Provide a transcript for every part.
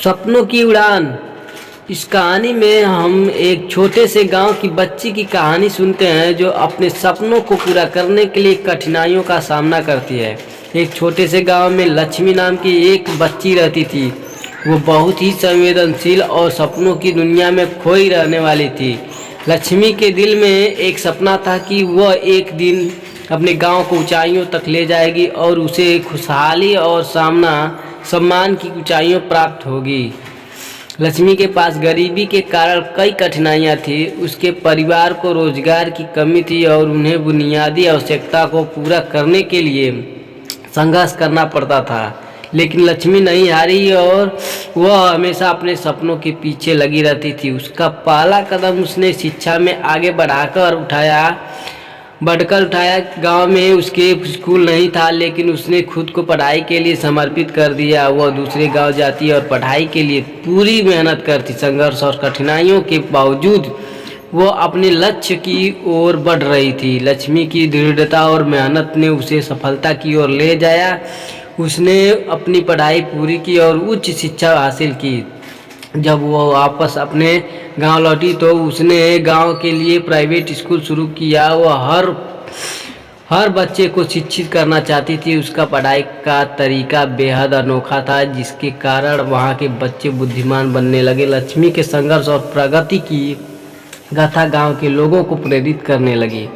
सपनों की उड़ान। इस कहानी में हम एक छोटे से गांव की बच्ची की कहानी सुनते हैं जो अपने सपनों को पूरा करने के लिए कठिनाइयों का सामना करती है। एक छोटे से गांव में लक्ष्मी नाम की एक बच्ची रहती थी। वो बहुत ही संवेदनशील और सपनों की दुनिया में खोई रहने वाली थी। लक्ष्मी के दिल में एक सपना था कि वह एक दिन अपने गांव को ऊंचाइयों तक ले जाएगी और उसे खुशहाली और सम्मान की ऊंचाइयों प्राप्त होगी। लक्ष्मी के पास गरीबी के कारण कई कठिनाइयां थी। उसके परिवार को रोजगार की कमी थी और उन्हें बुनियादी आवश्यकता को पूरा करने के लिए संघर्ष करना पड़ता था। लेकिन लक्ष्मी नहीं हारी और वह हमेशा अपने सपनों के पीछे लगी रहती थी। उसका पहला कदम उसने शिक्षा में आगे बढ़कर उठाया। गांव में उसके स्कूल नहीं था, लेकिन उसने खुद को पढ़ाई के लिए समर्पित कर दिया। वह दूसरे गांव जाती और पढ़ाई के लिए पूरी मेहनत करती। संघर्ष और कठिनाइयों के बावजूद वो अपने लक्ष्य की ओर बढ़ रही थी। लक्ष्मी की दृढ़ता और मेहनत ने उसे सफलता की ओर ले जाया। उसने अपनी पढ़ाई पूरी की और उच्च शिक्षा हासिल की। जब वो वापस अपने गांव लौटी तो उसने गांव के लिए प्राइवेट स्कूल शुरू किया। वह हर बच्चे को शिक्षित करना चाहती थी। उसका पढ़ाई का तरीका बेहद अनोखा था, जिसके कारण वहाँ के बच्चे बुद्धिमान बनने लगे। लक्ष्मी के संघर्ष और प्रगति की गाथा गांव के लोगों को प्रेरित करने लगी।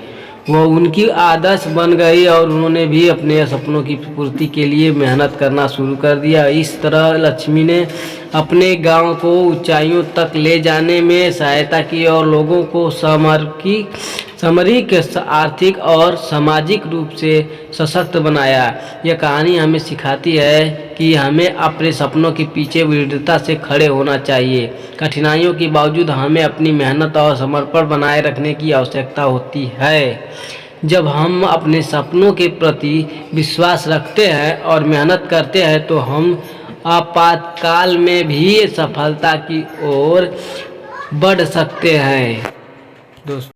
वो उनकी आदर्श बन गई और उन्होंने भी अपने सपनों की पूर्ति के लिए मेहनत करना शुरू कर दिया। इस तरह लक्ष्मी ने अपने गांव को ऊंचाइयों तक ले जाने में सहायता की और लोगों को सामरिक, आर्थिक और सामाजिक रूप से सशक्त बनाया। यह कहानी हमें सिखाती है कि हमें अपने सपनों के पीछे दृढ़ता से खड़े होना चाहिए। कठिनाइयों के बावजूद हमें अपनी मेहनत और समर्पण बनाए रखने की आवश्यकता होती है। जब हम अपने सपनों के प्रति विश्वास रखते हैं और मेहनत करते हैं तो हम आपातकाल में भी सफलता की ओर बढ़ सकते हैं। दोस्तों।